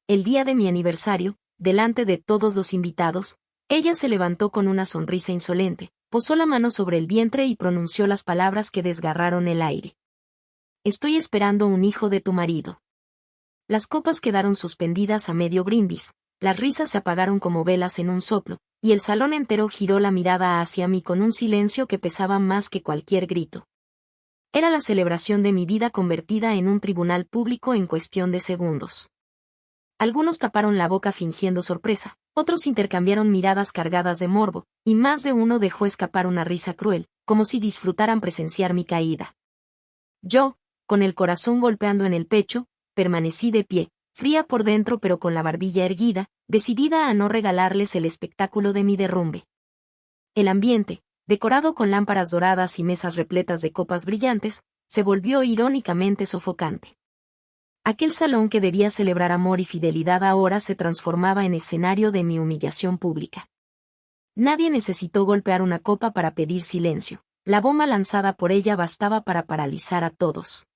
El día de mi aniversario, delante de todos los invitados, ella se levantó con una sonrisa insolente, posó la mano sobre el vientre y pronunció las palabras que desgarraron el aire. Estoy esperando un hijo de tu marido. Las copas quedaron suspendidas a medio brindis, las risas se apagaron como velas en un soplo, y el salón entero giró la mirada hacia mí con un silencio que pesaba más que cualquier grito. Era la celebración de mi vida convertida en un tribunal público en cuestión de segundos. Algunos taparon la boca fingiendo sorpresa, otros intercambiaron miradas cargadas de morbo, y más de uno dejó escapar una risa cruel, como si disfrutaran presenciar mi caída. Yo, con el corazón golpeando en el pecho, permanecí de pie, fría por dentro pero con la barbilla erguida, decidida a no regalarles el espectáculo de mi derrumbe. El ambiente, decorado con lámparas doradas y mesas repletas de copas brillantes, se volvió irónicamente sofocante. Aquel salón que debía celebrar amor y fidelidad ahora se transformaba en escenario de mi humillación pública. Nadie necesitó golpear una copa para pedir silencio. La bomba lanzada por ella bastaba para paralizar a todos.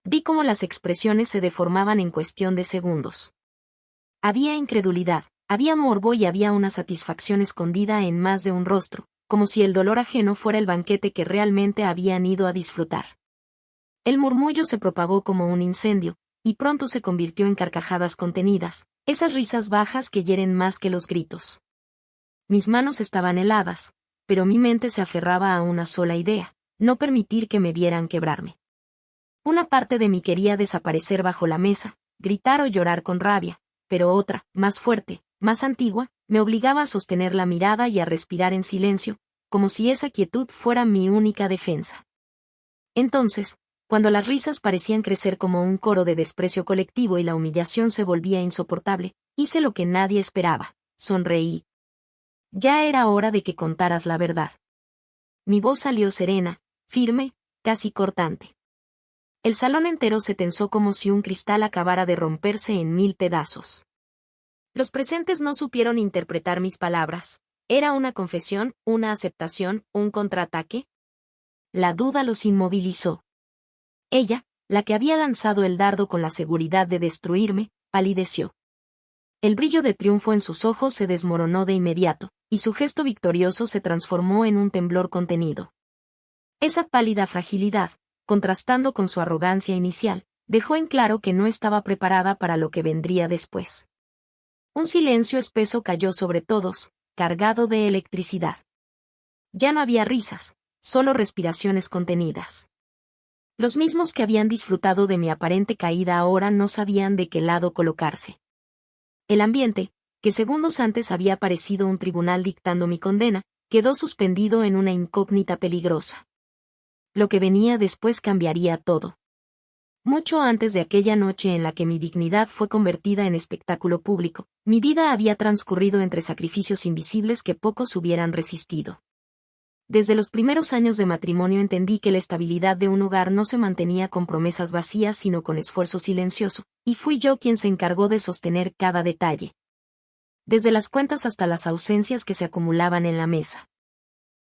Vi cómo las expresiones se deformaban en cuestión de segundos. Había incredulidad, había morbo y había una satisfacción escondida en más de un rostro, como si el dolor ajeno fuera el banquete que realmente habían ido a disfrutar. El murmullo se propagó como un incendio, y pronto se convirtió en carcajadas contenidas, esas risas bajas que hieren más que los gritos. Mis manos estaban heladas, pero mi mente se aferraba a una sola idea: no permitir que me vieran quebrarme. Una parte de mí quería desaparecer bajo la mesa, gritar o llorar con rabia, pero otra, más fuerte, más antigua, me obligaba a sostener la mirada y a respirar en silencio, como si esa quietud fuera mi única defensa. Entonces, cuando las risas parecían crecer como un coro de desprecio colectivo y la humillación se volvía insoportable, hice lo que nadie esperaba: sonreí. Ya era hora de que contaras la verdad. Mi voz salió serena, firme, casi cortante. El salón entero se tensó como si un cristal acabara de romperse en 1000 pedazos. Los presentes no supieron interpretar mis palabras. ¿Era una confesión, una aceptación, un contraataque? La duda los inmovilizó. Ella, la que había lanzado el dardo con la seguridad de destruirme, palideció. El brillo de triunfo en sus ojos se desmoronó de inmediato, y su gesto victorioso se transformó en un temblor contenido. Esa pálida fragilidad, contrastando con su arrogancia inicial, dejó en claro que no estaba preparada para lo que vendría después. Un silencio espeso cayó sobre todos, cargado de electricidad. Ya no había risas, solo respiraciones contenidas. Los mismos que habían disfrutado de mi aparente caída ahora no sabían de qué lado colocarse. El ambiente, que segundos antes había parecido un tribunal dictando mi condena, quedó suspendido en una incógnita peligrosa. Lo que venía después cambiaría todo. Mucho antes de aquella noche en la que mi dignidad fue convertida en espectáculo público, mi vida había transcurrido entre sacrificios invisibles que pocos hubieran resistido. Desde los primeros años de matrimonio entendí que la estabilidad de un hogar no se mantenía con promesas vacías sino con esfuerzo silencioso, y fui yo quien se encargó de sostener cada detalle. Desde las cuentas hasta las ausencias que se acumulaban en la mesa.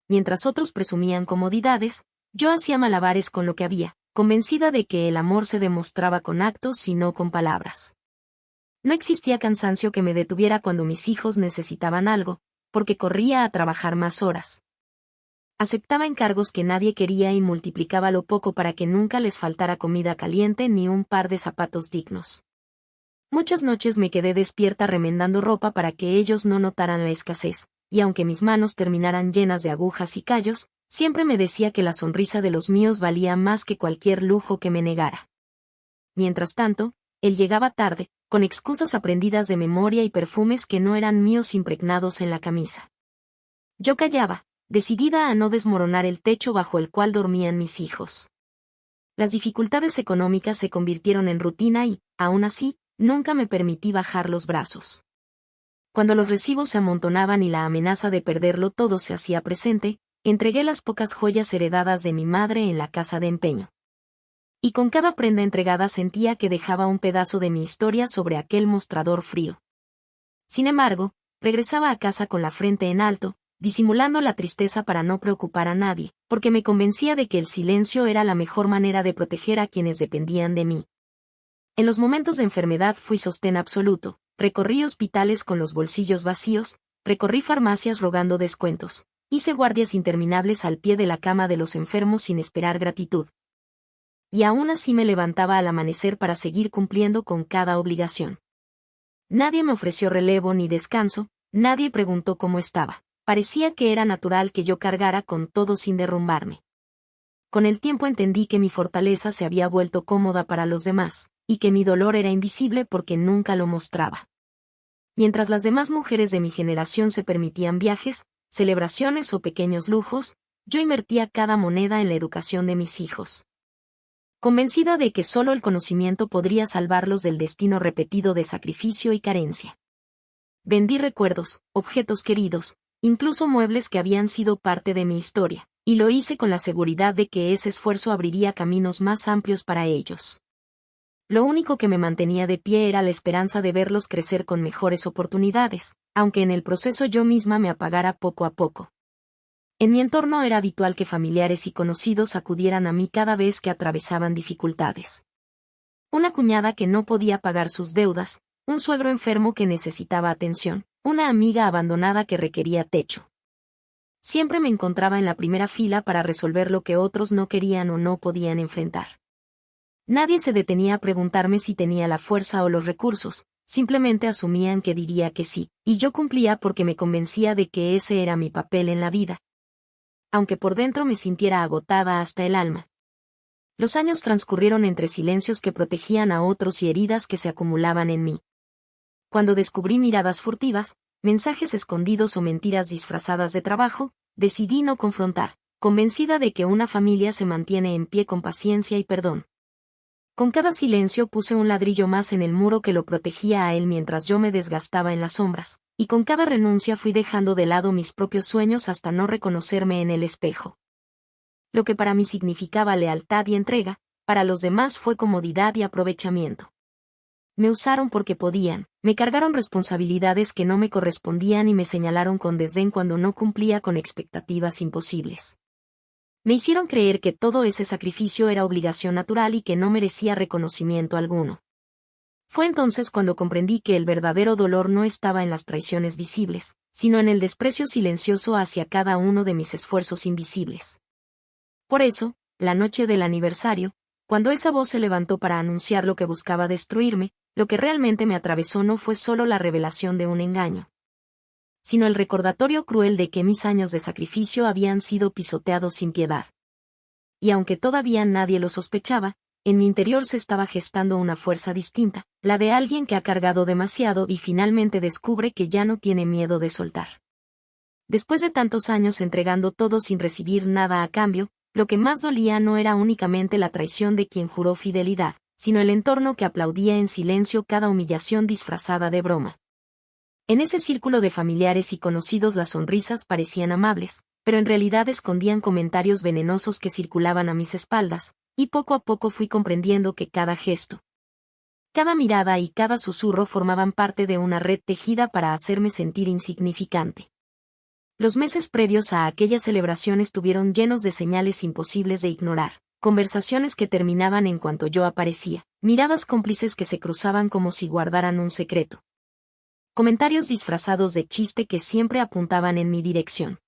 Mientras otros presumían comodidades, yo hacía malabares con lo que había, convencida de que el amor se demostraba con actos y no con palabras. No existía cansancio que me detuviera cuando mis hijos necesitaban algo, porque corría a trabajar más horas. Aceptaba encargos que nadie quería y multiplicaba lo poco para que nunca les faltara comida caliente ni un par de zapatos dignos. Muchas noches me quedé despierta remendando ropa para que ellos no notaran la escasez, y aunque mis manos terminaran llenas de agujas y callos, siempre me decía que la sonrisa de los míos valía más que cualquier lujo que me negara. Mientras tanto, él llegaba tarde, con excusas aprendidas de memoria y perfumes que no eran míos impregnados en la camisa. Yo callaba, decidida a no desmoronar el techo bajo el cual dormían mis hijos. Las dificultades económicas se convirtieron en rutina y, aún así, nunca me permití bajar los brazos. Cuando los recibos se amontonaban y la amenaza de perderlo todo se hacía presente, entregué las pocas joyas heredadas de mi madre en la casa de empeño. Y con cada prenda entregada sentía que dejaba un pedazo de mi historia sobre aquel mostrador frío. Sin embargo, regresaba a casa con la frente en alto, disimulando la tristeza para no preocupar a nadie, porque me convencía de que el silencio era la mejor manera de proteger a quienes dependían de mí. En los momentos de enfermedad fui sostén absoluto, recorrí hospitales con los bolsillos vacíos, recorrí farmacias rogando descuentos, hice guardias interminables al pie de la cama de los enfermos sin esperar gratitud. Y aún así me levantaba al amanecer para seguir cumpliendo con cada obligación. Nadie me ofreció relevo ni descanso, nadie preguntó cómo estaba. Parecía que era natural que yo cargara con todo sin derrumbarme. Con el tiempo entendí que mi fortaleza se había vuelto cómoda para los demás, y que mi dolor era invisible porque nunca lo mostraba. Mientras las demás mujeres de mi generación se permitían viajes, celebraciones o pequeños lujos, yo invertía cada moneda en la educación de mis hijos. Convencida de que solo el conocimiento podría salvarlos del destino repetido de sacrificio y carencia. Vendí recuerdos, objetos queridos, incluso muebles que habían sido parte de mi historia, y lo hice con la seguridad de que ese esfuerzo abriría caminos más amplios para ellos. Lo único que me mantenía de pie era la esperanza de verlos crecer con mejores oportunidades, aunque en el proceso yo misma me apagara poco a poco. En mi entorno era habitual que familiares y conocidos acudieran a mí cada vez que atravesaban dificultades. Una cuñada que no podía pagar sus deudas, un suegro enfermo que necesitaba atención, una amiga abandonada que requería techo. Siempre me encontraba en la primera fila para resolver lo que otros no querían o no podían enfrentar. Nadie se detenía a preguntarme si tenía la fuerza o los recursos, simplemente asumían que diría que sí, y yo cumplía porque me convencía de que ese era mi papel en la vida. Aunque por dentro me sintiera agotada hasta el alma. Los años transcurrieron entre silencios que protegían a otros y heridas que se acumulaban en mí. Cuando descubrí miradas furtivas, mensajes escondidos o mentiras disfrazadas de trabajo, decidí no confrontar, convencida de que una familia se mantiene en pie con paciencia y perdón. Con cada silencio puse un ladrillo más en el muro que lo protegía a él mientras yo me desgastaba en las sombras, y con cada renuncia fui dejando de lado mis propios sueños hasta no reconocerme en el espejo. Lo que para mí significaba lealtad y entrega, para los demás fue comodidad y aprovechamiento. Me usaron porque podían, me cargaron responsabilidades que no me correspondían y me señalaron con desdén cuando no cumplía con expectativas imposibles. Me hicieron creer que todo ese sacrificio era obligación natural y que no merecía reconocimiento alguno. Fue entonces cuando comprendí que el verdadero dolor no estaba en las traiciones visibles, sino en el desprecio silencioso hacia cada uno de mis esfuerzos invisibles. Por eso, la noche del aniversario, cuando esa voz se levantó para anunciar lo que buscaba destruirme, lo que realmente me atravesó no fue solo la revelación de un engaño, sino el recordatorio cruel de que mis años de sacrificio habían sido pisoteados sin piedad. Y aunque todavía nadie lo sospechaba, en mi interior se estaba gestando una fuerza distinta, la de alguien que ha cargado demasiado y finalmente descubre que ya no tiene miedo de soltar. Después de tantos años entregando todo sin recibir nada a cambio, lo que más dolía no era únicamente la traición de quien juró fidelidad, sino el entorno que aplaudía en silencio cada humillación disfrazada de broma. En ese círculo de familiares y conocidos las sonrisas parecían amables, pero en realidad escondían comentarios venenosos que circulaban a mis espaldas, y poco a poco fui comprendiendo que cada gesto, cada mirada y cada susurro formaban parte de una red tejida para hacerme sentir insignificante. Los meses previos a aquella celebración estuvieron llenos de señales imposibles de ignorar, conversaciones que terminaban en cuanto yo aparecía, miradas cómplices que se cruzaban como si guardaran un secreto. Comentarios disfrazados de chiste que siempre apuntaban en mi dirección.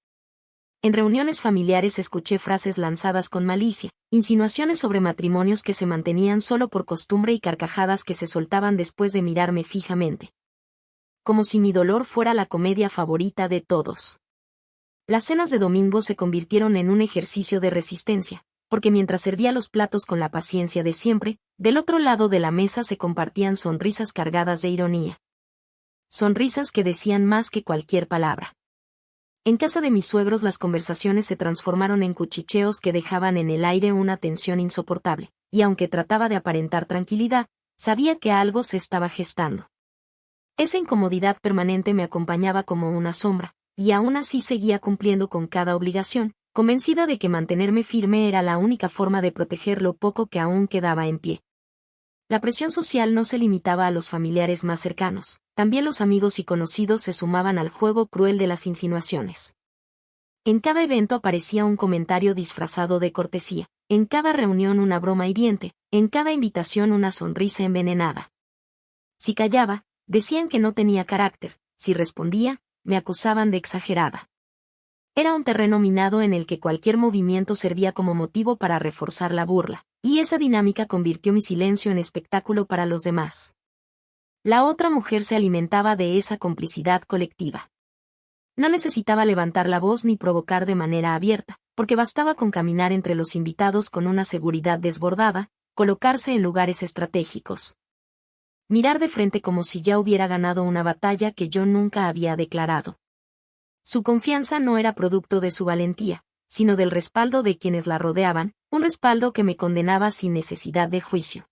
En reuniones familiares escuché frases lanzadas con malicia, insinuaciones sobre matrimonios que se mantenían solo por costumbre y carcajadas que se soltaban después de mirarme fijamente. Como si mi dolor fuera la comedia favorita de todos. Las cenas de domingo se convirtieron en un ejercicio de resistencia, porque mientras servía los platos con la paciencia de siempre, del otro lado de la mesa se compartían sonrisas cargadas de ironía. Sonrisas que decían más que cualquier palabra. En casa de mis suegros las conversaciones se transformaron en cuchicheos que dejaban en el aire una tensión insoportable, y aunque trataba de aparentar tranquilidad, sabía que algo se estaba gestando. Esa incomodidad permanente me acompañaba como una sombra, y aún así seguía cumpliendo con cada obligación, convencida de que mantenerme firme era la única forma de proteger lo poco que aún quedaba en pie. La presión social no se limitaba a los familiares más cercanos, también los amigos y conocidos se sumaban al juego cruel de las insinuaciones. En cada evento aparecía un comentario disfrazado de cortesía, en cada reunión una broma hiriente, en cada invitación una sonrisa envenenada. Si callaba, decían que no tenía carácter, si respondía, me acusaban de exagerada. Era un terreno minado en el que cualquier movimiento servía como motivo para reforzar la burla, y esa dinámica convirtió mi silencio en espectáculo para los demás. La otra mujer se alimentaba de esa complicidad colectiva. No necesitaba levantar la voz ni provocar de manera abierta, porque bastaba con caminar entre los invitados con una seguridad desbordada, colocarse en lugares estratégicos. Mirar de frente como si ya hubiera ganado una batalla que yo nunca había declarado. Su confianza no era producto de su valentía, sino del respaldo de quienes la rodeaban, un respaldo que me condenaba sin necesidad de juicio.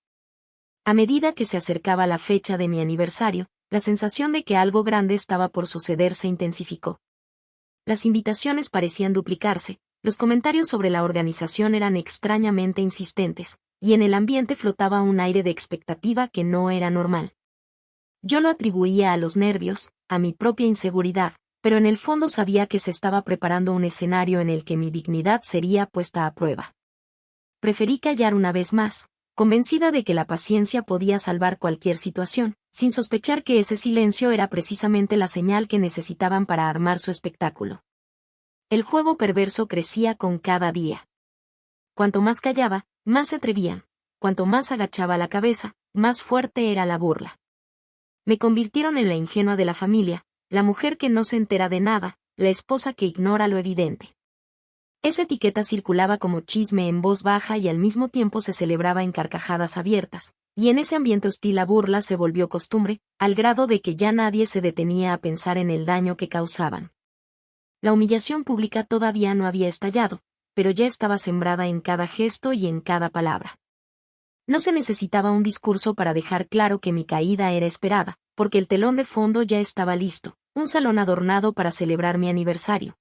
A medida que se acercaba la fecha de mi aniversario, la sensación de que algo grande estaba por suceder se intensificó. Las invitaciones parecían duplicarse, los comentarios sobre la organización eran extrañamente insistentes, y en el ambiente flotaba un aire de expectativa que no era normal. Yo lo atribuía a los nervios, a mi propia inseguridad, pero en el fondo sabía que se estaba preparando un escenario en el que mi dignidad sería puesta a prueba. Preferí callar una vez más, convencida de que la paciencia podía salvar cualquier situación, sin sospechar que ese silencio era precisamente la señal que necesitaban para armar su espectáculo. El juego perverso crecía con cada día. Cuanto más callaba, más se atrevían, cuanto más agachaba la cabeza, más fuerte era la burla. Me convirtieron en la ingenua de la familia, la mujer que no se entera de nada, la esposa que ignora lo evidente. Esa etiqueta circulaba como chisme en voz baja y al mismo tiempo se celebraba en carcajadas abiertas, y en ese ambiente hostil la burla se volvió costumbre, al grado de que ya nadie se detenía a pensar en el daño que causaban. La humillación pública todavía no había estallado, pero ya estaba sembrada en cada gesto y en cada palabra. No se necesitaba un discurso para dejar claro que mi caída era esperada, porque el telón de fondo ya estaba listo, un salón adornado para celebrar mi aniversario.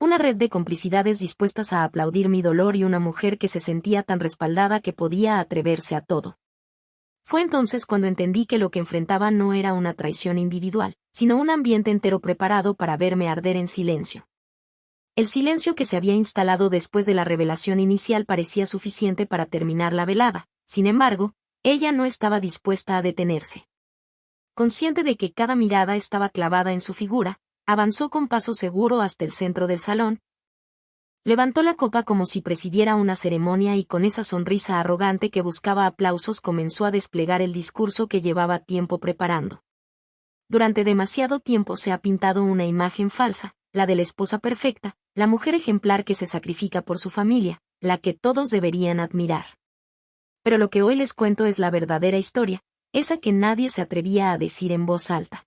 Una red de complicidades dispuestas a aplaudir mi dolor y una mujer que se sentía tan respaldada que podía atreverse a todo. Fue entonces cuando entendí que lo que enfrentaba no era una traición individual, sino un ambiente entero preparado para verme arder en silencio. El silencio que se había instalado después de la revelación inicial parecía suficiente para terminar la velada, sin embargo, ella no estaba dispuesta a detenerse. Consciente de que cada mirada estaba clavada en su figura, avanzó con paso seguro hasta el centro del salón. Levantó la copa como si presidiera una ceremonia y con esa sonrisa arrogante que buscaba aplausos comenzó a desplegar el discurso que llevaba tiempo preparando. Durante demasiado tiempo se ha pintado una imagen falsa, la de la esposa perfecta, la mujer ejemplar que se sacrifica por su familia, la que todos deberían admirar. Pero lo que hoy les cuento es la verdadera historia, esa que nadie se atrevía a decir en voz alta.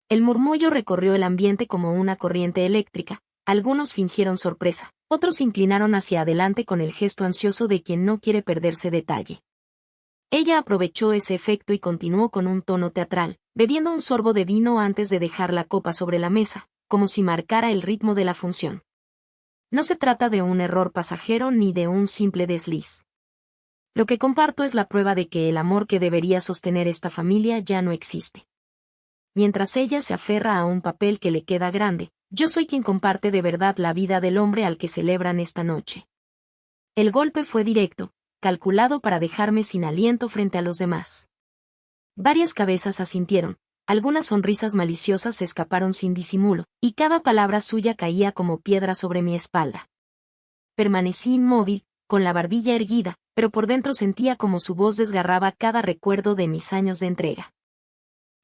El murmullo recorrió el ambiente como una corriente eléctrica, algunos fingieron sorpresa, otros se inclinaron hacia adelante con el gesto ansioso de quien no quiere perderse detalle. Ella aprovechó ese efecto y continuó con un tono teatral, bebiendo un sorbo de vino antes de dejar la copa sobre la mesa, como si marcara el ritmo de la función. No se trata de un error pasajero ni de un simple desliz. Lo que comparto es la prueba de que el amor que debería sostener esta familia ya no existe. Mientras ella se aferra a un papel que le queda grande, yo soy quien comparte de verdad la vida del hombre al que celebran esta noche. El golpe fue directo, calculado para dejarme sin aliento frente a los demás. Varias cabezas asintieron, algunas sonrisas maliciosas se escaparon sin disimulo, y cada palabra suya caía como piedra sobre mi espalda. Permanecí inmóvil, con la barbilla erguida, pero por dentro sentía como su voz desgarraba cada recuerdo de mis años de entrega.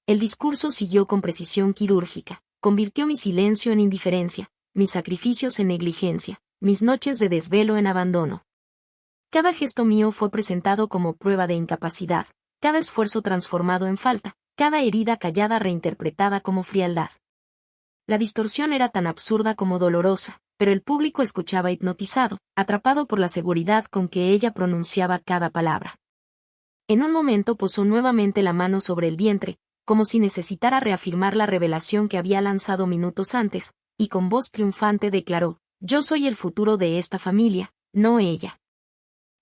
El discurso siguió con precisión quirúrgica, convirtió mi silencio en indiferencia, mis sacrificios en negligencia, mis noches de desvelo en abandono. Cada gesto mío fue presentado como prueba de incapacidad, cada esfuerzo transformado en falta, cada herida callada reinterpretada como frialdad. La distorsión era tan absurda como dolorosa, pero el público escuchaba hipnotizado, atrapado por la seguridad con que ella pronunciaba cada palabra. En un momento posó nuevamente la mano sobre el vientre, como si necesitara reafirmar la revelación que había lanzado minutos antes, y con voz triunfante declaró: «Yo soy el futuro de esta familia, no ella.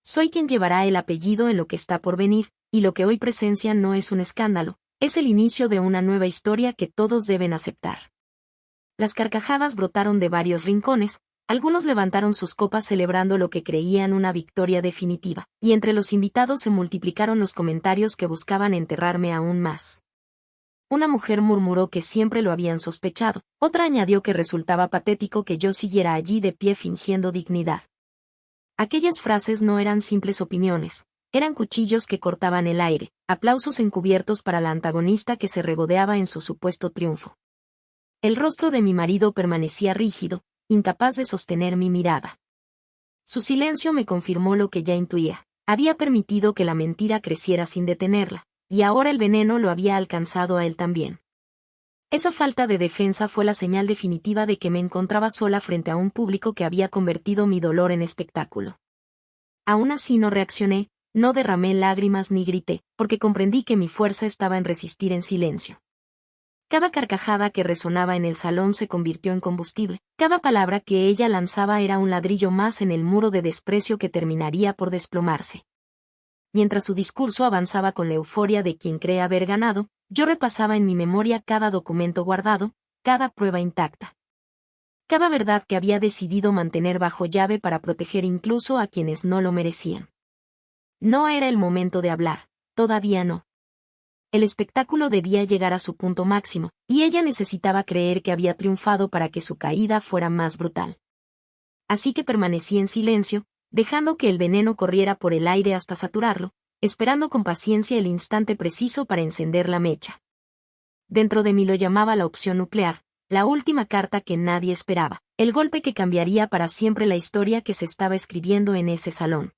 Soy quien llevará el apellido en lo que está por venir, y lo que hoy presencian no es un escándalo, es el inicio de una nueva historia que todos deben aceptar». Las carcajadas brotaron de varios rincones, Algunos levantaron sus copas celebrando lo que creían una victoria definitiva, y entre los invitados se multiplicaron los comentarios que buscaban enterrarme aún más. Una mujer murmuró que siempre lo habían sospechado, otra añadió que resultaba patético que yo siguiera allí de pie fingiendo dignidad. Aquellas frases no eran simples opiniones, eran cuchillos que cortaban el aire, aplausos encubiertos para la antagonista que se regodeaba en su supuesto triunfo. El rostro de mi marido permanecía rígido, incapaz de sostener mi mirada. Su silencio me confirmó lo que ya intuía. Había permitido que la mentira creciera sin detenerla, y ahora el veneno lo había alcanzado a él también. Esa falta de defensa fue la señal definitiva de que me encontraba sola frente a un público que había convertido mi dolor en espectáculo. Aún así no reaccioné, no derramé lágrimas ni grité, porque comprendí que mi fuerza estaba en resistir en silencio. Cada carcajada que resonaba en el salón se convirtió en combustible, cada palabra que ella lanzaba era un ladrillo más en el muro de desprecio que terminaría por desplomarse. Mientras su discurso avanzaba con la euforia de quien cree haber ganado, yo repasaba en mi memoria cada documento guardado, cada prueba intacta. Cada verdad que había decidido mantener bajo llave para proteger incluso a quienes no lo merecían. No era el momento de hablar, todavía no. El espectáculo debía llegar a su punto máximo, y ella necesitaba creer que había triunfado para que su caída fuera más brutal. Así que permanecí en silencio, dejando que el veneno corriera por el aire hasta saturarlo, esperando con paciencia el instante preciso para encender la mecha. Dentro de mí lo llamaba la opción nuclear, la última carta que nadie esperaba, el golpe que cambiaría para siempre la historia que se estaba escribiendo en ese salón.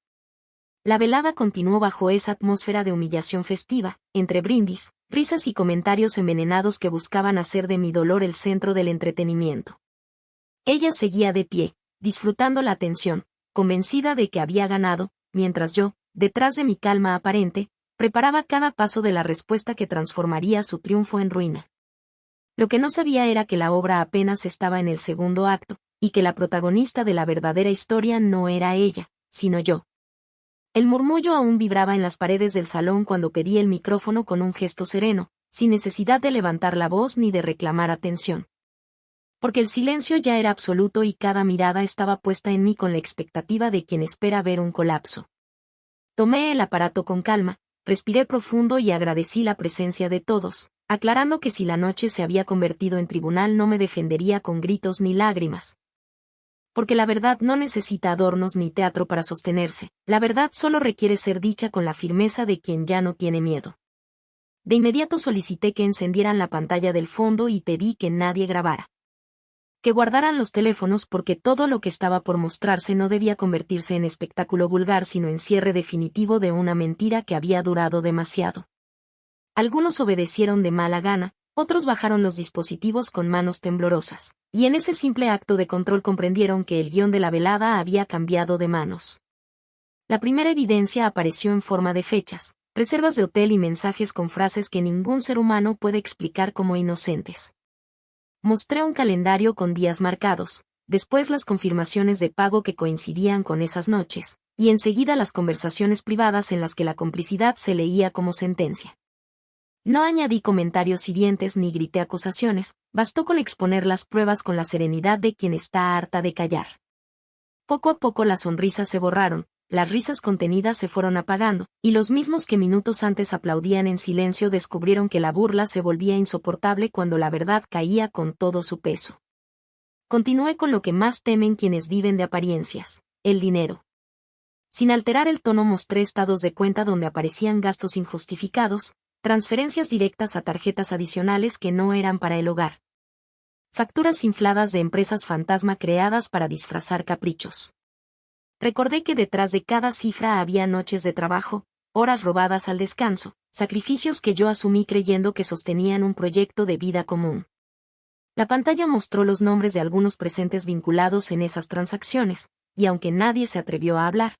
La velada continuó bajo esa atmósfera de humillación festiva, entre brindis, risas y comentarios envenenados que buscaban hacer de mi dolor el centro del entretenimiento. Ella seguía de pie, disfrutando la atención, convencida de que había ganado, mientras yo, detrás de mi calma aparente, preparaba cada paso de la respuesta que transformaría su triunfo en ruina. Lo que no sabía era que la obra apenas estaba en el segundo acto, y que la protagonista de la verdadera historia no era ella, sino yo. El murmullo aún vibraba en las paredes del salón cuando pedí el micrófono con un gesto sereno, sin necesidad de levantar la voz ni de reclamar atención. Porque el silencio ya era absoluto y cada mirada estaba puesta en mí con la expectativa de quien espera ver un colapso. Tomé el aparato con calma, respiré profundo y agradecí la presencia de todos, aclarando que si la noche se había convertido en tribunal no me defendería con gritos ni lágrimas. Porque la verdad no necesita adornos ni teatro para sostenerse, la verdad solo requiere ser dicha con la firmeza de quien ya no tiene miedo. De inmediato solicité que encendieran la pantalla del fondo y pedí que nadie grabara. Que guardaran los teléfonos porque todo lo que estaba por mostrarse no debía convertirse en espectáculo vulgar sino en cierre definitivo de una mentira que había durado demasiado. Algunos obedecieron de mala gana, otros bajaron los dispositivos con manos temblorosas, y en ese simple acto de control comprendieron que el guión de la velada había cambiado de manos. La primera evidencia apareció en forma de fechas, reservas de hotel y mensajes con frases que ningún ser humano puede explicar como inocentes. Mostré un calendario con días marcados, después las confirmaciones de pago que coincidían con esas noches, y enseguida las conversaciones privadas en las que la complicidad se leía como sentencia. No añadí comentarios hirientes ni grité acusaciones, bastó con exponer las pruebas con la serenidad de quien está harta de callar. Poco a poco las sonrisas se borraron, las risas contenidas se fueron apagando, y los mismos que minutos antes aplaudían en silencio descubrieron que la burla se volvía insoportable cuando la verdad caía con todo su peso. Continué con lo que más temen quienes viven de apariencias, el dinero. Sin alterar el tono mostré estados de cuenta donde aparecían gastos injustificados, transferencias directas a tarjetas adicionales que no eran para el hogar. Facturas infladas de empresas fantasma creadas para disfrazar caprichos. Recordé que detrás de cada cifra había noches de trabajo, horas robadas al descanso, sacrificios que yo asumí creyendo que sostenían un proyecto de vida común. La pantalla mostró los nombres de algunos presentes vinculados en esas transacciones, y aunque nadie se atrevió a hablar,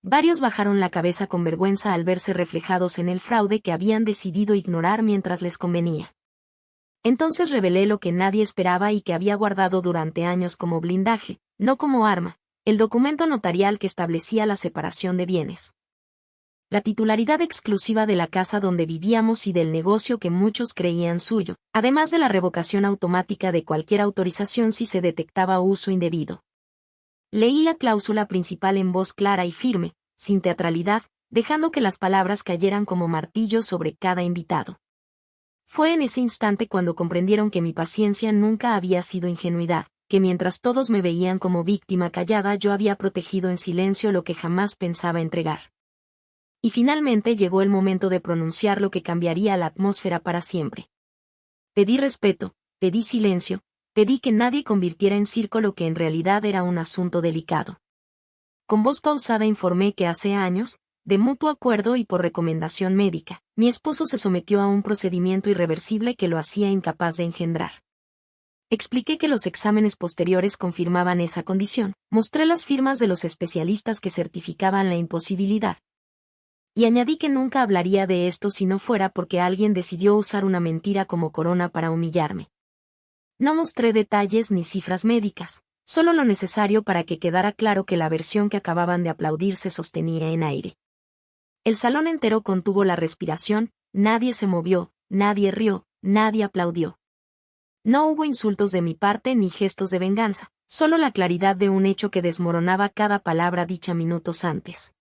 varios bajaron la cabeza con vergüenza al verse reflejados en el fraude que habían decidido ignorar mientras les convenía. Entonces revelé lo que nadie esperaba y que había guardado durante años como blindaje, no como arma, el documento notarial que establecía la separación de bienes. La titularidad exclusiva de la casa donde vivíamos y del negocio que muchos creían suyo, además de la revocación automática de cualquier autorización si se detectaba uso indebido. Leí la cláusula principal en voz clara y firme, sin teatralidad, dejando que las palabras cayeran como martillos sobre cada invitado. Fue en ese instante cuando comprendieron que mi paciencia nunca había sido ingenuidad, que mientras todos me veían como víctima callada yo había protegido en silencio lo que jamás pensaba entregar. Y finalmente llegó el momento de pronunciar lo que cambiaría la atmósfera para siempre. Pedí respeto, pedí silencio, pedí que nadie convirtiera en circo lo que en realidad era un asunto delicado. Con voz pausada informé que hace años, de mutuo acuerdo y por recomendación médica, mi esposo se sometió a un procedimiento irreversible que lo hacía incapaz de engendrar. Expliqué que los exámenes posteriores confirmaban esa condición, mostré las firmas de los especialistas que certificaban la imposibilidad. Y añadí que nunca hablaría de esto si no fuera porque alguien decidió usar una mentira como corona para humillarme. No mostré detalles ni cifras médicas, solo lo necesario para que quedara claro que la versión que acababan de aplaudir se sostenía en aire. El salón entero contuvo la respiración, nadie se movió, nadie rió, nadie aplaudió. No hubo insultos de mi parte ni gestos de venganza, solo la claridad de un hecho que desmoronaba cada palabra dicha minutos antes.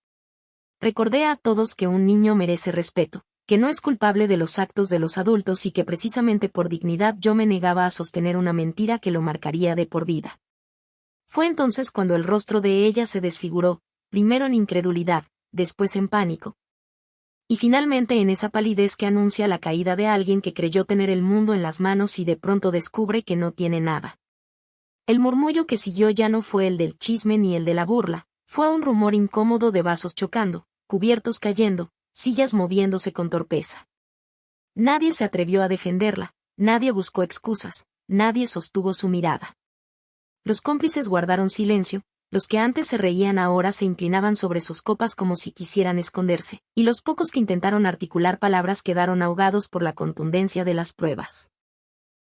Recordé a todos que un niño merece respeto, que no es culpable de los actos de los adultos y que precisamente por dignidad yo me negaba a sostener una mentira que lo marcaría de por vida. Fue entonces cuando el rostro de ella se desfiguró, primero en incredulidad, después en pánico. Y finalmente en esa palidez que anuncia la caída de alguien que creyó tener el mundo en las manos y de pronto descubre que no tiene nada. El murmullo que siguió ya no fue el del chisme ni el de la burla, fue un rumor incómodo de vasos chocando, cubiertos cayendo, sillas moviéndose con torpeza. Nadie se atrevió a defenderla, nadie buscó excusas, nadie sostuvo su mirada. Los cómplices guardaron silencio, los que antes se reían ahora se inclinaban sobre sus copas como si quisieran esconderse, y los pocos que intentaron articular palabras quedaron ahogados por la contundencia de las pruebas.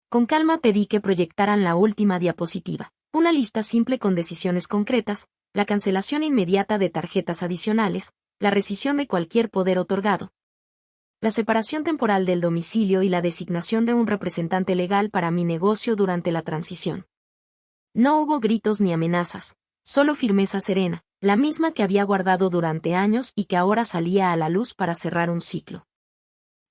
Con calma pedí que proyectaran la última diapositiva, una lista simple con decisiones concretas, la cancelación inmediata de tarjetas adicionales, la rescisión de cualquier poder otorgado, la separación temporal del domicilio y la designación de un representante legal para mi negocio durante la transición. No hubo gritos ni amenazas, solo firmeza serena, la misma que había guardado durante años y que ahora salía a la luz para cerrar un ciclo.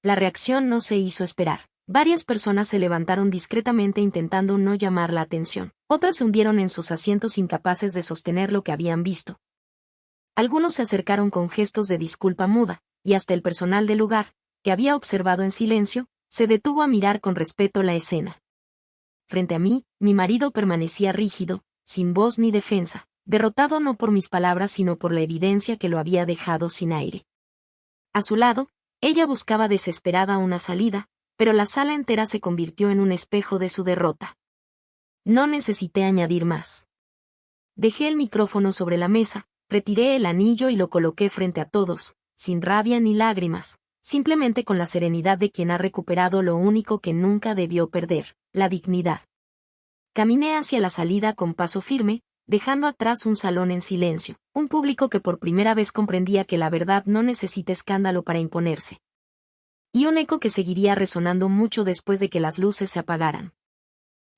La reacción no se hizo esperar. Varias personas se levantaron discretamente intentando no llamar la atención, otras se hundieron en sus asientos incapaces de sostener lo que habían visto. Algunos se acercaron con gestos de disculpa muda, y hasta el personal del lugar, que había observado en silencio, se detuvo a mirar con respeto la escena. Frente a mí, mi marido permanecía rígido, sin voz ni defensa, derrotado no por mis palabras sino por la evidencia que lo había dejado sin aire. A su lado, ella buscaba desesperada una salida, pero la sala entera se convirtió en un espejo de su derrota. No necesité añadir más. Dejé el micrófono sobre la mesa, retiré el anillo y lo coloqué frente a todos, sin rabia ni lágrimas, simplemente con la serenidad de quien ha recuperado lo único que nunca debió perder, la dignidad. Caminé hacia la salida con paso firme, dejando atrás un salón en silencio, un público que por primera vez comprendía que la verdad no necesita escándalo para imponerse. Y un eco que seguiría resonando mucho después de que las luces se apagaran.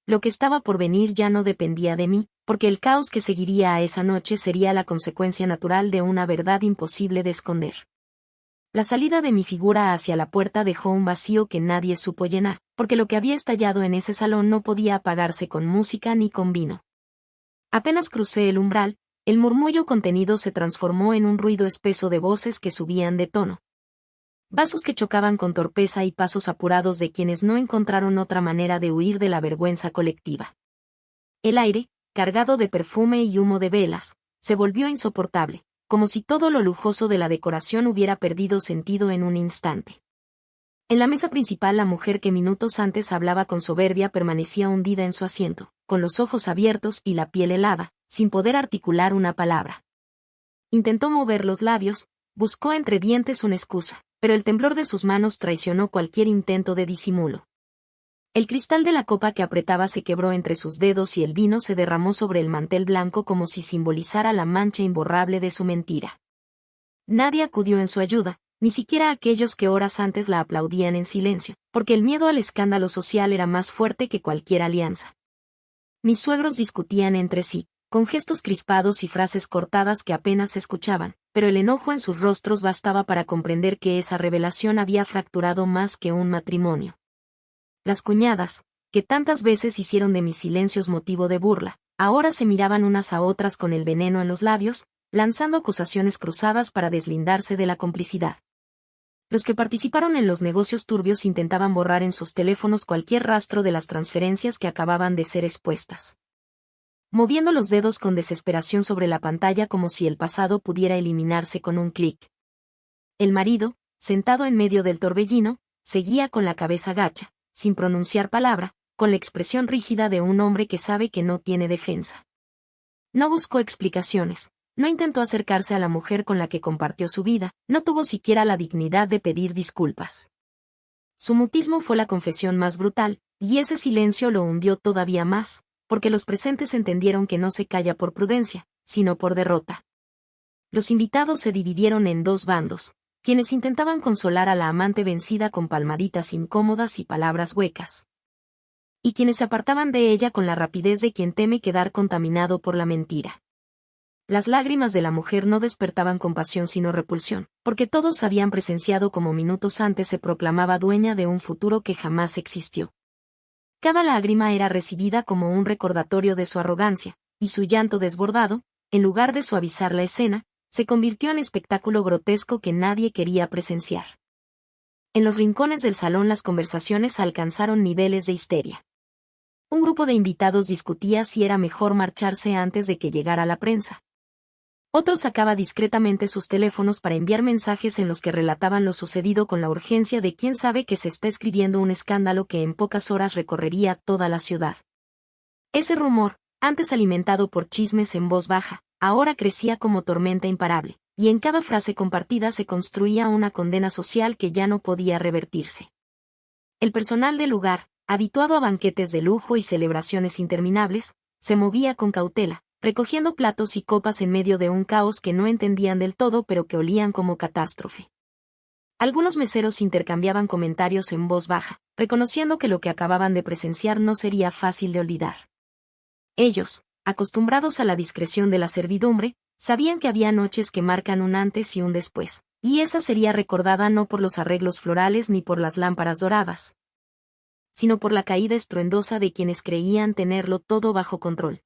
Lo que estaba por venir ya no dependía de mí, porque el caos que seguiría a esa noche sería la consecuencia natural de una verdad imposible de esconder. La salida de mi figura hacia la puerta dejó un vacío que nadie supo llenar, porque lo que había estallado en ese salón no podía apagarse con música ni con vino. Apenas crucé el umbral, el murmullo contenido se transformó en un ruido espeso de voces que subían de tono. Vasos que chocaban con torpeza y pasos apurados de quienes no encontraron otra manera de huir de la vergüenza colectiva. El aire, cargado de perfume y humo de velas, se volvió insoportable, como si todo lo lujoso de la decoración hubiera perdido sentido en un instante. En la mesa principal la mujer que minutos antes hablaba con soberbia permanecía hundida en su asiento, con los ojos abiertos y la piel helada, sin poder articular una palabra. Intentó mover los labios, buscó entre dientes una excusa, pero el temblor de sus manos traicionó cualquier intento de disimulo. El cristal de la copa que apretaba se quebró entre sus dedos y el vino se derramó sobre el mantel blanco como si simbolizara la mancha imborrable de su mentira. Nadie acudió en su ayuda, ni siquiera aquellos que horas antes la aplaudían en silencio, porque el miedo al escándalo social era más fuerte que cualquier alianza. Mis suegros discutían entre sí, con gestos crispados y frases cortadas que apenas se escuchaban, pero el enojo en sus rostros bastaba para comprender que esa revelación había fracturado más que un matrimonio. Las cuñadas, que tantas veces hicieron de mis silencios motivo de burla, ahora se miraban unas a otras con el veneno en los labios, lanzando acusaciones cruzadas para deslindarse de la complicidad. Los que participaron en los negocios turbios intentaban borrar en sus teléfonos cualquier rastro de las transferencias que acababan de ser expuestas, moviendo los dedos con desesperación sobre la pantalla como si el pasado pudiera eliminarse con un clic. El marido, sentado en medio del torbellino, seguía con la cabeza gacha, sin pronunciar palabra, con la expresión rígida de un hombre que sabe que no tiene defensa. No buscó explicaciones, no intentó acercarse a la mujer con la que compartió su vida, no tuvo siquiera la dignidad de pedir disculpas. Su mutismo fue la confesión más brutal, y ese silencio lo hundió todavía más, porque los presentes entendieron que no se calla por prudencia, sino por derrota. Los invitados se dividieron en dos bandos, quienes intentaban consolar a la amante vencida con palmaditas incómodas y palabras huecas, y quienes se apartaban de ella con la rapidez de quien teme quedar contaminado por la mentira. Las lágrimas de la mujer no despertaban compasión sino repulsión, porque todos habían presenciado cómo minutos antes se proclamaba dueña de un futuro que jamás existió. Cada lágrima era recibida como un recordatorio de su arrogancia, y su llanto desbordado, en lugar de suavizar la escena, se convirtió en espectáculo grotesco que nadie quería presenciar. En los rincones del salón las conversaciones alcanzaron niveles de histeria. Un grupo de invitados discutía si era mejor marcharse antes de que llegara la prensa. Otro sacaba discretamente sus teléfonos para enviar mensajes en los que relataban lo sucedido con la urgencia de quien sabe que se está escribiendo un escándalo que en pocas horas recorrería toda la ciudad. Ese rumor, antes alimentado por chismes en voz baja, ahora crecía como tormenta imparable, y en cada frase compartida se construía una condena social que ya no podía revertirse. El personal del lugar, habituado a banquetes de lujo y celebraciones interminables, se movía con cautela, recogiendo platos y copas en medio de un caos que no entendían del todo pero que olían como catástrofe. Algunos meseros intercambiaban comentarios en voz baja, reconociendo que lo que acababan de presenciar no sería fácil de olvidar. Ellos, acostumbrados a la discreción de la servidumbre, sabían que había noches que marcan un antes y un después, y esa sería recordada no por los arreglos florales ni por las lámparas doradas, sino por la caída estruendosa de quienes creían tenerlo todo bajo control.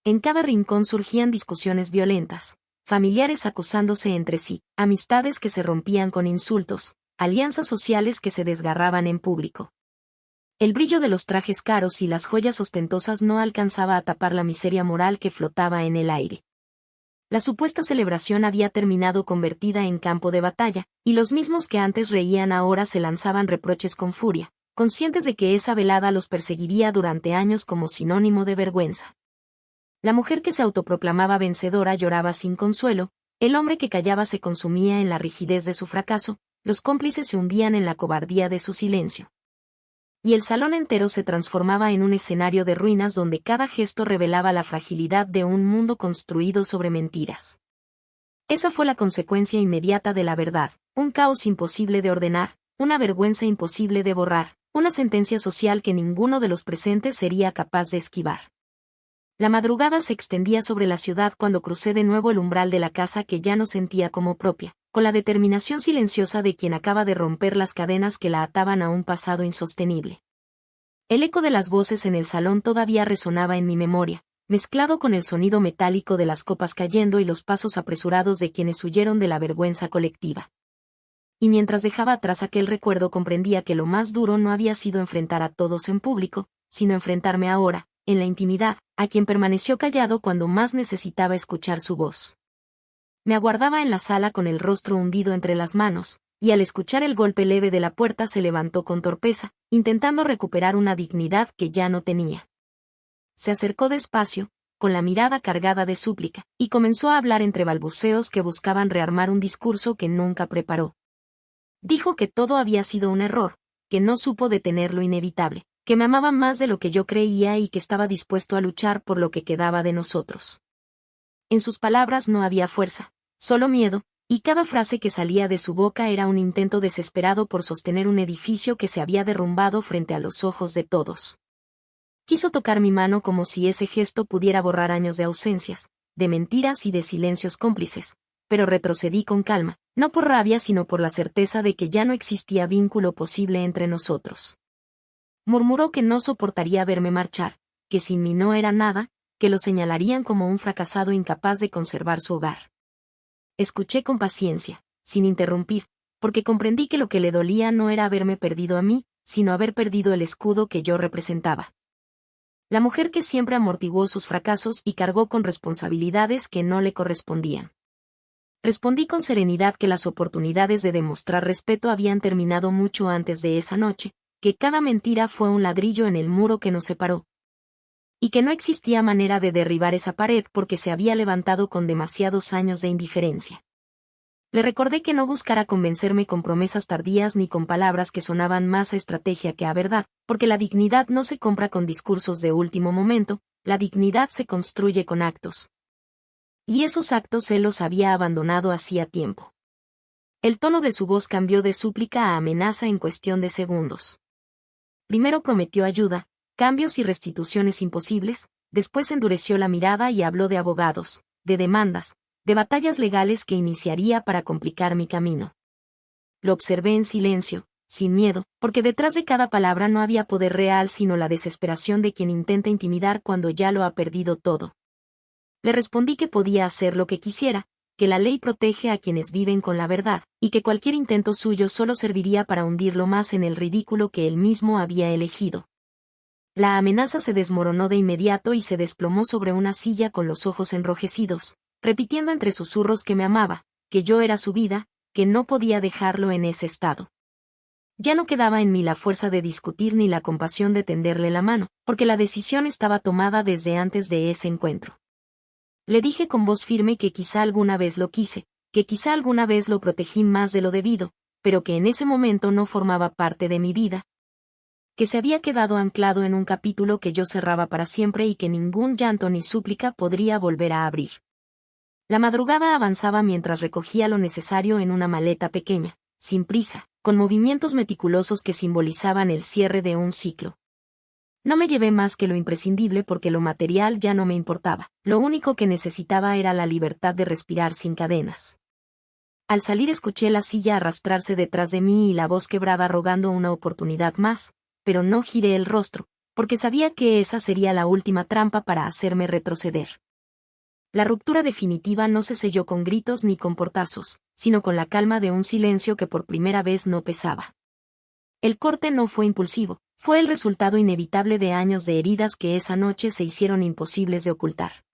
En cada rincón surgían discusiones violentas, familiares acusándose entre sí, amistades que se rompían con insultos, alianzas sociales que se desgarraban en público. El brillo de los trajes caros y las joyas ostentosas no alcanzaba a tapar la miseria moral que flotaba en el aire. La supuesta celebración había terminado convertida en campo de batalla, y los mismos que antes reían ahora se lanzaban reproches con furia, conscientes de que esa velada los perseguiría durante años como sinónimo de vergüenza. La mujer que se autoproclamaba vencedora lloraba sin consuelo, el hombre que callaba se consumía en la rigidez de su fracaso, los cómplices se hundían en la cobardía de su silencio. Y el salón entero se transformaba en un escenario de ruinas donde cada gesto revelaba la fragilidad de un mundo construido sobre mentiras. Esa fue la consecuencia inmediata de la verdad, un caos imposible de ordenar, una vergüenza imposible de borrar, una sentencia social que ninguno de los presentes sería capaz de esquivar. La madrugada se extendía sobre la ciudad cuando crucé de nuevo el umbral de la casa que ya no sentía como propia, con la determinación silenciosa de quien acaba de romper las cadenas que la ataban a un pasado insostenible. El eco de las voces en el salón todavía resonaba en mi memoria, mezclado con el sonido metálico de las copas cayendo y los pasos apresurados de quienes huyeron de la vergüenza colectiva. Y mientras dejaba atrás aquel recuerdo comprendía que lo más duro no había sido enfrentar a todos en público, sino enfrentarme ahora, en la intimidad, a quien permaneció callado cuando más necesitaba escuchar su voz. Me aguardaba en la sala con el rostro hundido entre las manos, y al escuchar el golpe leve de la puerta se levantó con torpeza, intentando recuperar una dignidad que ya no tenía. Se acercó despacio, con la mirada cargada de súplica, y comenzó a hablar entre balbuceos que buscaban rearmar un discurso que nunca preparó. Dijo que todo había sido un error, que no supo detener lo inevitable, que me amaba más de lo que yo creía y que estaba dispuesto a luchar por lo que quedaba de nosotros. En sus palabras no había fuerza, solo miedo, y cada frase que salía de su boca era un intento desesperado por sostener un edificio que se había derrumbado frente a los ojos de todos. Quiso tocar mi mano como si ese gesto pudiera borrar años de ausencias, de mentiras y de silencios cómplices, pero retrocedí con calma, no por rabia sino por la certeza de que ya no existía vínculo posible entre nosotros. Murmuró que no soportaría verme marchar, que sin mí no era nada, que lo señalarían como un fracasado incapaz de conservar su hogar. Escuché con paciencia, sin interrumpir, porque comprendí que lo que le dolía no era haberme perdido a mí, sino haber perdido el escudo que yo representaba. La mujer que siempre amortiguó sus fracasos y cargó con responsabilidades que no le correspondían. Respondí con serenidad que las oportunidades de demostrar respeto habían terminado mucho antes de esa noche, que cada mentira fue un ladrillo en el muro que nos separó, y que no existía manera de derribar esa pared porque se había levantado con demasiados años de indiferencia. Le recordé que no buscara convencerme con promesas tardías ni con palabras que sonaban más a estrategia que a verdad, porque la dignidad no se compra con discursos de último momento, la dignidad se construye con actos. Y esos actos él los había abandonado hacía tiempo. El tono de su voz cambió de súplica a amenaza en cuestión de segundos. Primero prometió ayuda, cambios y restituciones imposibles, después endureció la mirada y habló de abogados, de demandas, de batallas legales que iniciaría para complicar mi camino. Lo observé en silencio, sin miedo, porque detrás de cada palabra no había poder real sino la desesperación de quien intenta intimidar cuando ya lo ha perdido todo. Le respondí que podía hacer lo que quisiera, que la ley protege a quienes viven con la verdad, y que cualquier intento suyo solo serviría para hundirlo más en el ridículo que él mismo había elegido. La amenaza se desmoronó de inmediato y se desplomó sobre una silla con los ojos enrojecidos, repitiendo entre susurros que me amaba, que yo era su vida, que no podía dejarlo en ese estado. Ya no quedaba en mí la fuerza de discutir ni la compasión de tenderle la mano, porque la decisión estaba tomada desde antes de ese encuentro. Le dije con voz firme que quizá alguna vez lo quise, que quizá alguna vez lo protegí más de lo debido, pero que en ese momento no formaba parte de mi vida, que se había quedado anclado en un capítulo que yo cerraba para siempre y que ningún llanto ni súplica podría volver a abrir. La madrugada avanzaba mientras recogía lo necesario en una maleta pequeña, sin prisa, con movimientos meticulosos que simbolizaban el cierre de un ciclo. No me llevé más que lo imprescindible porque lo material ya no me importaba, lo único que necesitaba era la libertad de respirar sin cadenas. Al salir escuché la silla arrastrarse detrás de mí y la voz quebrada rogando una oportunidad más, pero no giré el rostro, porque sabía que esa sería la última trampa para hacerme retroceder. La ruptura definitiva no se selló con gritos ni con portazos, sino con la calma de un silencio que por primera vez no pesaba. El corte no fue impulsivo, fue el resultado inevitable de años de heridas que esa noche se hicieron imposibles de ocultar.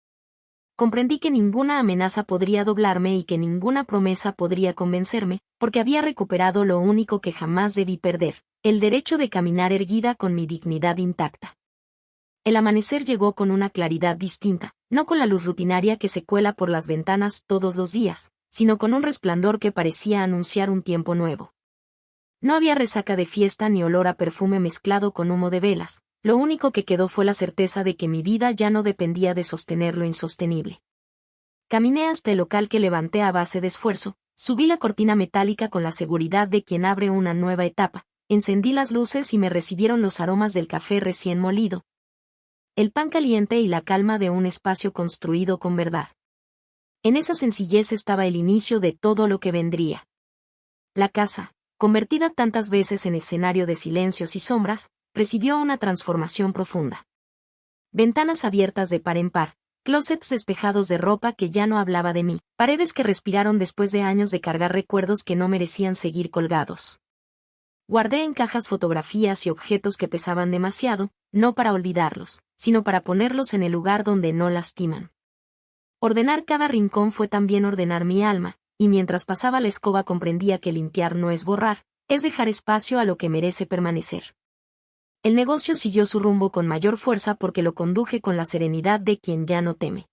Comprendí que ninguna amenaza podría doblarme y que ninguna promesa podría convencerme, porque había recuperado lo único que jamás debí perder, el derecho de caminar erguida con mi dignidad intacta. El amanecer llegó con una claridad distinta, no con la luz rutinaria que se cuela por las ventanas todos los días, sino con un resplandor que parecía anunciar un tiempo nuevo. No había resaca de fiesta ni olor a perfume mezclado con humo de velas, lo único que quedó fue la certeza de que mi vida ya no dependía de sostener lo insostenible. Caminé hasta el local que levanté a base de esfuerzo, subí la cortina metálica con la seguridad de quien abre una nueva etapa, encendí las luces y me recibieron los aromas del café recién molido, el pan caliente y la calma de un espacio construido con verdad. En esa sencillez estaba el inicio de todo lo que vendría. La casa, convertida tantas veces en escenario de silencios y sombras, recibió una transformación profunda. Ventanas abiertas de par en par, closets despejados de ropa que ya no hablaba de mí, paredes que respiraron después de años de cargar recuerdos que no merecían seguir colgados. Guardé en cajas fotografías y objetos que pesaban demasiado, no para olvidarlos, sino para ponerlos en el lugar donde no lastiman. Ordenar cada rincón fue también ordenar mi alma, y mientras pasaba la escoba comprendía que limpiar no es borrar, es dejar espacio a lo que merece permanecer. El negocio siguió su rumbo con mayor fuerza porque lo conduje con la serenidad de quien ya no teme.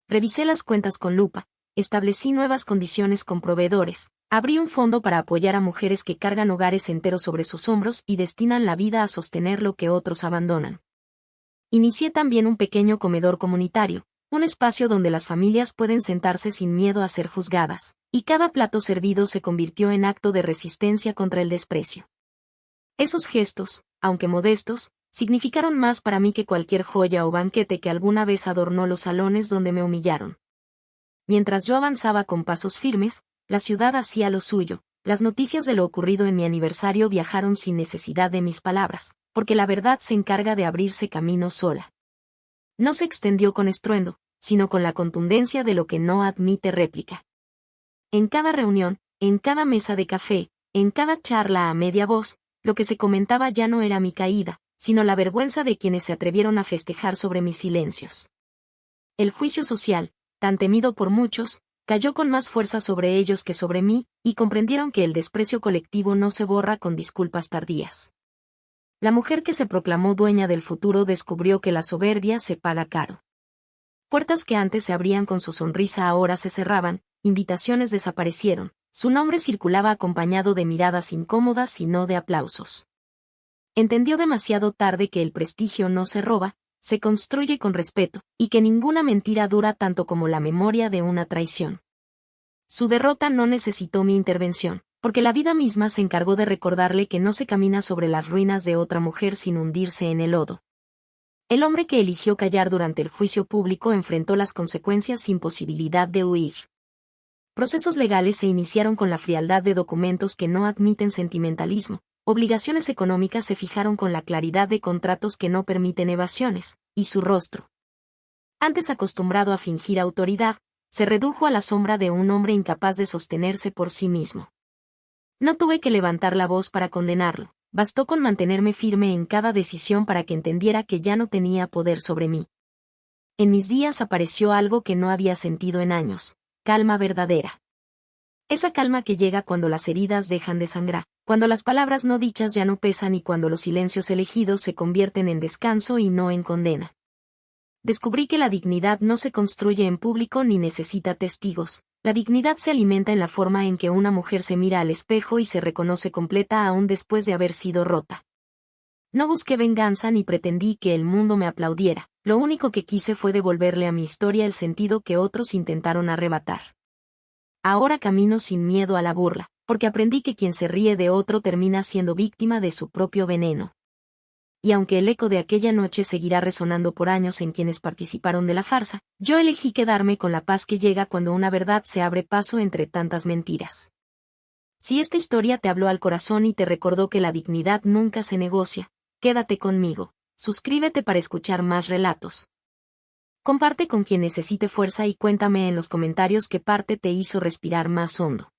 Revisé las cuentas con lupa, establecí nuevas condiciones con proveedores, abrí un fondo para apoyar a mujeres que cargan hogares enteros sobre sus hombros y destinan la vida a sostener lo que otros abandonan. Inicié también un pequeño comedor comunitario, un espacio donde las familias pueden sentarse sin miedo a ser juzgadas, y cada plato servido se convirtió en acto de resistencia contra el desprecio. Esos gestos, aunque modestos, significaron más para mí que cualquier joya o banquete que alguna vez adornó los salones donde me humillaron. Mientras yo avanzaba con pasos firmes, la ciudad hacía lo suyo. Las noticias de lo ocurrido en mi aniversario viajaron sin necesidad de mis palabras, porque la verdad se encarga de abrirse camino sola. No se extendió con estruendo, sino con la contundencia de lo que no admite réplica. En cada reunión, en cada mesa de café, en cada charla a media voz, lo que se comentaba ya no era mi caída, sino la vergüenza de quienes se atrevieron a festejar sobre mis silencios. El juicio social, tan temido por muchos, cayó con más fuerza sobre ellos que sobre mí, y comprendieron que el desprecio colectivo no se borra con disculpas tardías. La mujer que se proclamó dueña del futuro descubrió que la soberbia se paga caro. Puertas que antes se abrían con su sonrisa ahora se cerraban, invitaciones desaparecieron, su nombre circulaba acompañado de miradas incómodas y no de aplausos. Entendió demasiado tarde que el prestigio no se roba, se construye con respeto, y que ninguna mentira dura tanto como la memoria de una traición. Su derrota no necesitó mi intervención, porque la vida misma se encargó de recordarle que no se camina sobre las ruinas de otra mujer sin hundirse en el lodo. El hombre que eligió callar durante el juicio público enfrentó las consecuencias sin posibilidad de huir. Procesos legales se iniciaron con la frialdad de documentos que no admiten sentimentalismo. Obligaciones económicas se fijaron con la claridad de contratos que no permiten evasiones, y su rostro, antes acostumbrado a fingir autoridad, se redujo a la sombra de un hombre incapaz de sostenerse por sí mismo. No tuve que levantar la voz para condenarlo, bastó con mantenerme firme en cada decisión para que entendiera que ya no tenía poder sobre mí. En mis días apareció algo que no había sentido en años, calma verdadera. Esa calma que llega cuando las heridas dejan de sangrar, cuando las palabras no dichas ya no pesan y cuando los silencios elegidos se convierten en descanso y no en condena. Descubrí que la dignidad no se construye en público ni necesita testigos. La dignidad se alimenta en la forma en que una mujer se mira al espejo y se reconoce completa aún después de haber sido rota. No busqué venganza ni pretendí que el mundo me aplaudiera, lo único que quise fue devolverle a mi historia el sentido que otros intentaron arrebatar. Ahora camino sin miedo a la burla, porque aprendí que quien se ríe de otro termina siendo víctima de su propio veneno. Y aunque el eco de aquella noche seguirá resonando por años en quienes participaron de la farsa, yo elegí quedarme con la paz que llega cuando una verdad se abre paso entre tantas mentiras. Si esta historia te habló al corazón y te recordó que la dignidad nunca se negocia, quédate conmigo, suscríbete para escuchar más relatos. Comparte con quien necesite fuerza y cuéntame en los comentarios qué parte te hizo respirar más hondo.